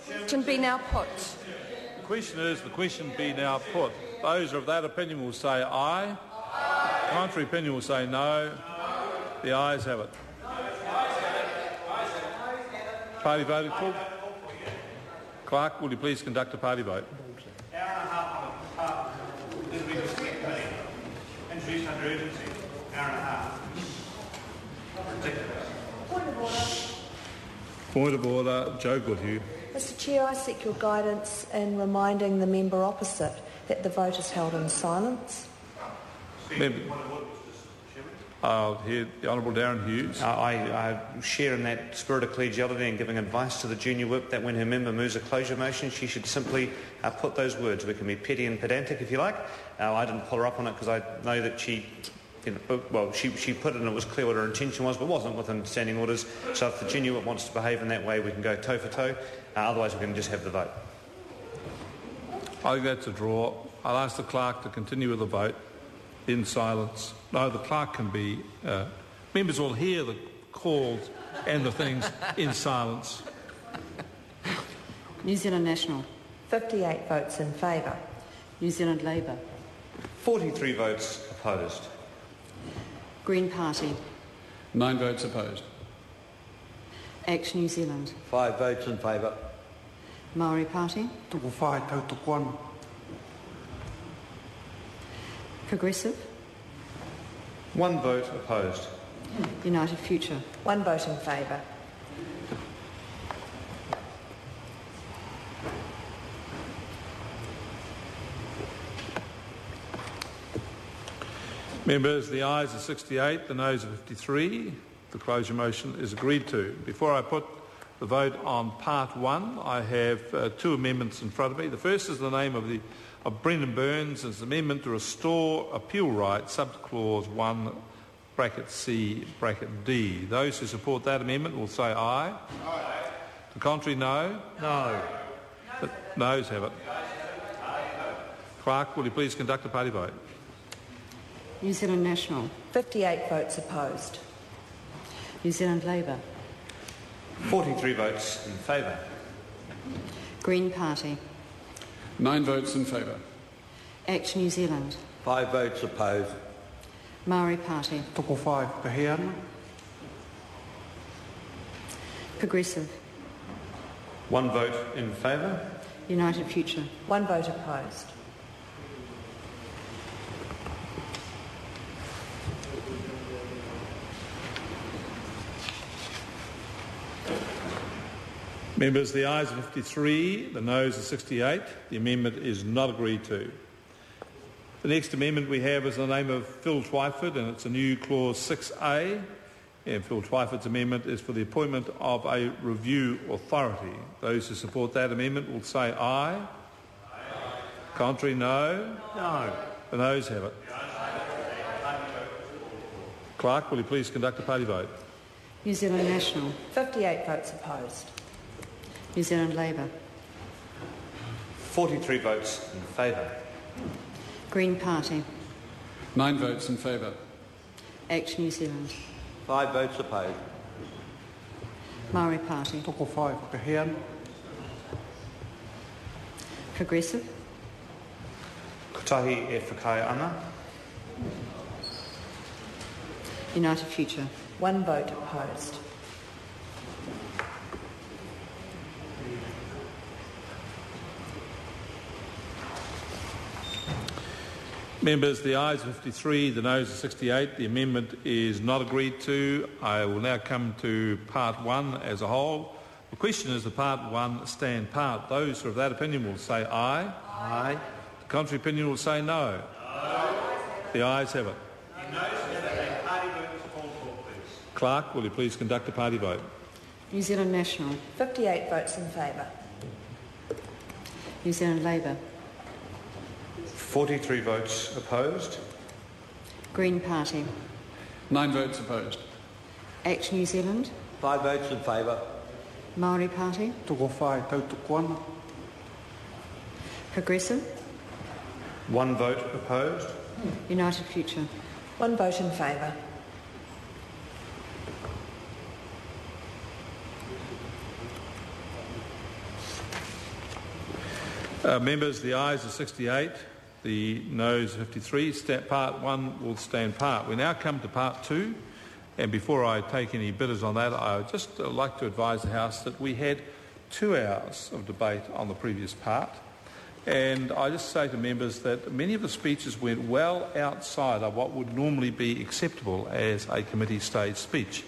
question be now put? The question is, the question be now put. Those of that opinion will say aye. The contrary opinion will say no. The ayes have it. Party voted for? Clerk, will you please conduct a party vote? Introduced under urgency. Hour and a half. Ridiculous. Point of order, Joe Goodhue. Mr Chair, I seek your guidance in reminding the member opposite that the vote is held in silence. I'll hear the Honourable Darren Hughes. I share in that spirit of collegiality and giving advice to the junior whip that when her member moves a closure motion, she should simply put those words. We can be petty and pedantic if you like. I didn't pull her up on it because I know that she put it and it was clear what her intention was, but wasn't within standing orders. So if the junior whip wants to behave in that way, we can go toe for toe. Otherwise, we can just have the vote. I think that's a draw. I'll ask the clerk to continue with the vote in silence. No, the clerk can be... members will hear the calls and the things in silence. New Zealand National. 58 votes in favour. New Zealand Labour. 43 votes opposed. Green Party. 9 votes opposed. Action New Zealand. 5 votes in favour. Maori Party. Tuku whai tau tuku anu. Progressive. 1 vote opposed. United Future. 1 vote in favour. Members, the ayes are 68, the noes are 53. The closure motion is agreed to. Before I put the vote on part 1, I have 2 amendments in front of me. The first is the name of Brendan Burns as amendment to restore appeal rights, subclause 1, bracket C, bracket D. Those who support that amendment will say aye. Aye. The contrary, no. No. The noes have it. Clerk, will you please conduct a party vote? New Zealand National. 58 votes opposed. New Zealand Labour. 43 votes in favour. Green Party. 9 votes in favour. Action New Zealand. 5 votes opposed. Maori Party. Tuku whai pehe anu. Progressive. 1 vote in favour. United Future. 1 vote opposed. Members, the ayes are 53, the noes are 68. The amendment is not agreed to. The next amendment we have is the name of Phil Twyford, and it's a new clause 6A. And Phil Twyford's amendment is for the appointment of a review authority. Those who support that amendment will say aye. Aye. Contrary, no. No. The noes have it. Clerk, will you please conduct a party vote? New Zealand National. 58 votes opposed. New Zealand Labour. 43 votes in favour. Green Party. 9 votes in favour. Action New Zealand. 5 votes opposed. Maori Party. Tuku whai pehe anu. Progressive. Kotahi e whakai ana. United Future. 1 vote opposed. Members, the ayes are 53, the noes are 68. The amendment is not agreed to. I will now come to part 1 as a whole. The question is the part 1 stand part. Those who are of that opinion will say aye. Aye. The contrary opinion will say no. No. The ayes have it. Clerk, will you please conduct a party vote? New Zealand National. 58 votes in favour. New Zealand Labour. 43 votes opposed. Green Party. 9 votes opposed. Action New Zealand. 5 votes in favour. Maori Party. Tuku whai tau tuku anu. Progressive. 1 vote opposed. United Future. 1 vote in favour. Members, the ayes are 68, the noes 53. Part 1 will stand part. We now come to part 2, and before I take any bidders on that, I would just like to advise the House that we had 2 hours of debate on the previous part, and I just say to members that many of the speeches went well outside of what would normally be acceptable as a committee stage speech.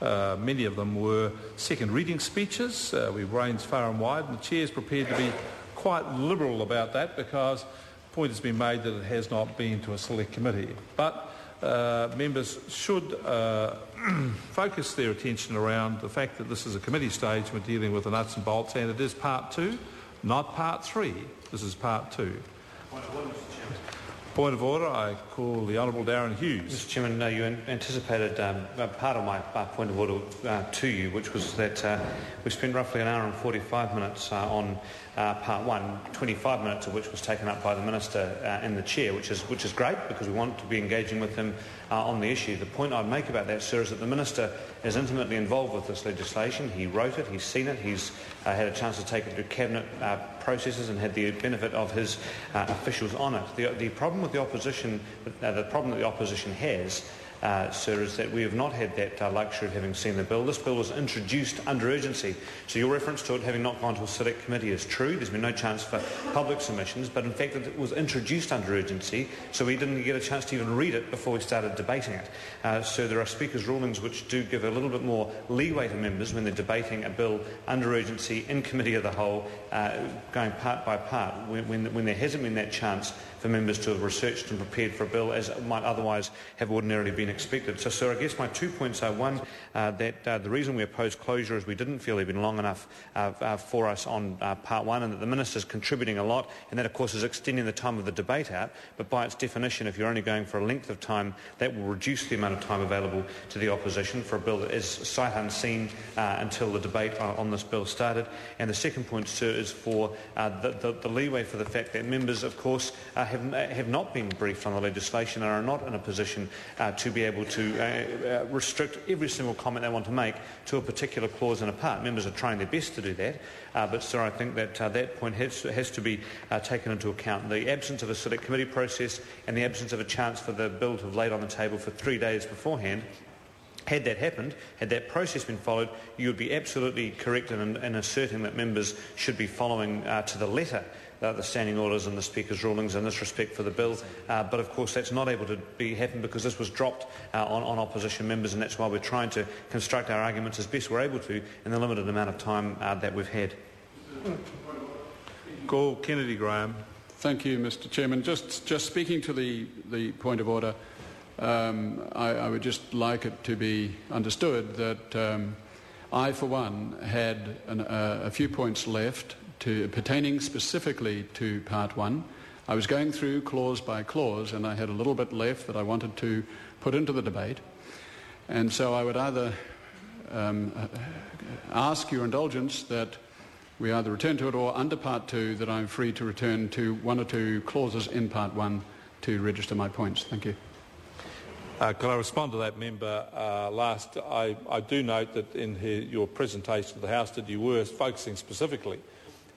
Many of them were second reading speeches. We've ranged far and wide, and the Chair is prepared to be quite liberal about that because the point has been made that it has not been to a select committee. But members should focus their attention around the fact that this is a committee stage. We're dealing with the nuts and bolts, and it is part 2, not part 3. This is part 2. Point of order, Mr. Chairman. Point of order. I call the Honourable Darren Hughes. Mr. Chairman, you anticipated part of my point of order to you, which was that we spent roughly an hour and 45 minutes on part 1, 25 minutes of which was taken up by the Minister and the Chair, which is great because we want to be engaging with him on the issue. The point I'd make about that, sir, is that the Minister is intimately involved with this legislation. He wrote it, he's seen it, he's had a chance to take it through Cabinet processes and had the benefit of his officials on it. The problem with the opposition, the problem that the opposition has, sir, is that we have not had that luxury of having seen the bill. This bill was introduced under urgency. So your reference to it having not gone to a select committee is true. There's been no chance for public submissions, but in fact it was introduced under urgency, so we didn't get a chance to even read it before we started debating it. So there are Speaker's rulings which do give a little bit more leeway to members when they're debating a bill under urgency in committee of the whole, going part by part, when there hasn't been that chance for members to have researched and prepared for a bill as it might otherwise have ordinarily been expected. So, sir, I guess my 2 points are, one, that the reason we opposed closure is we didn't feel it had been long enough for us on part 1, and that the Minister's contributing a lot, and that, of course, is extending the time of the debate out. But by its definition, if you're only going for a length of time, that will reduce the amount of time available to the opposition for a bill that is sight unseen until the debate on this bill started. And the second point, sir, is for the leeway for the fact that members, of course, have not been briefed on the legislation and are not in a position to be able to restrict every single comment they want to make to a particular clause in a part. Members are trying their best to do that, but, sir, I think that that point has to be taken into account. The absence of a select committee process and the absence of a chance for the bill to have laid on the table for 3 days beforehand. Had that happened, had that process been followed, you would be absolutely correct in asserting that members should be following to the letter the standing orders and the Speaker's rulings in this respect for the bill. But of course that's not able to happen because this was dropped on opposition members, and that's why we're trying to construct our arguments as best we're able to in the limited amount of time that we've had. Call Kennedy Graham. Thank you, Mr. Chairman. Just speaking to the point of order, I would just like it to be understood that I, for one, had a few points left pertaining specifically to Part 1. I was going through clause by clause, and I had a little bit left that I wanted to put into the debate. And so I would either ask your indulgence that we either return to it, or under Part 2 that I'm free to return to 1 or 2 clauses in Part 1 to register my points. Thank you. Can I respond to that member last? I do note that in your presentation to the House that you were focusing specifically,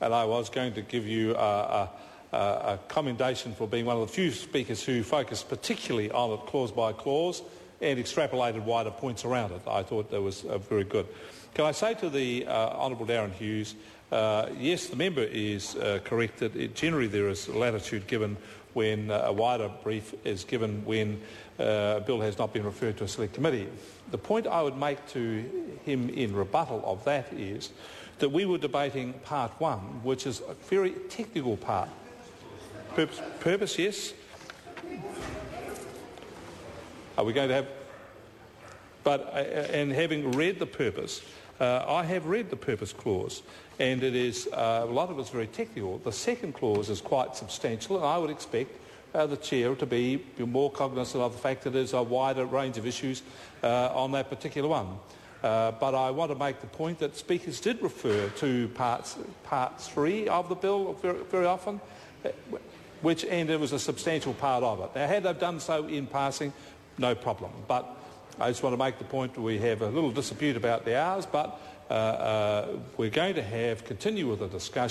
and I was going to give you a commendation for being one of the few speakers who focused particularly on it clause by clause and extrapolated wider points around it. I thought that was very good. Can I say to the Honourable Darren Hughes, yes, the member is correct that generally there is latitude given when a wider brief is given when a bill has not been referred to a select committee. The point I would make to him in rebuttal of that is that we were debating Part 1, which is a very technical part. Purpose, yes. Are we going to have... But, and having read the purpose, I have read the purpose clause, and it is, a lot of it's very technical. The second clause is quite substantial, and I would expect the Chair to be more cognizant of the fact that there's a wider range of issues on that particular one. But I want to make the point that speakers did refer to Part 3 of the bill very often, and it was a substantial part of it. Now, had they done so in passing, no problem. But I just want to make the point that we have a little dispute about the hours, but we're going to continue with the discussion.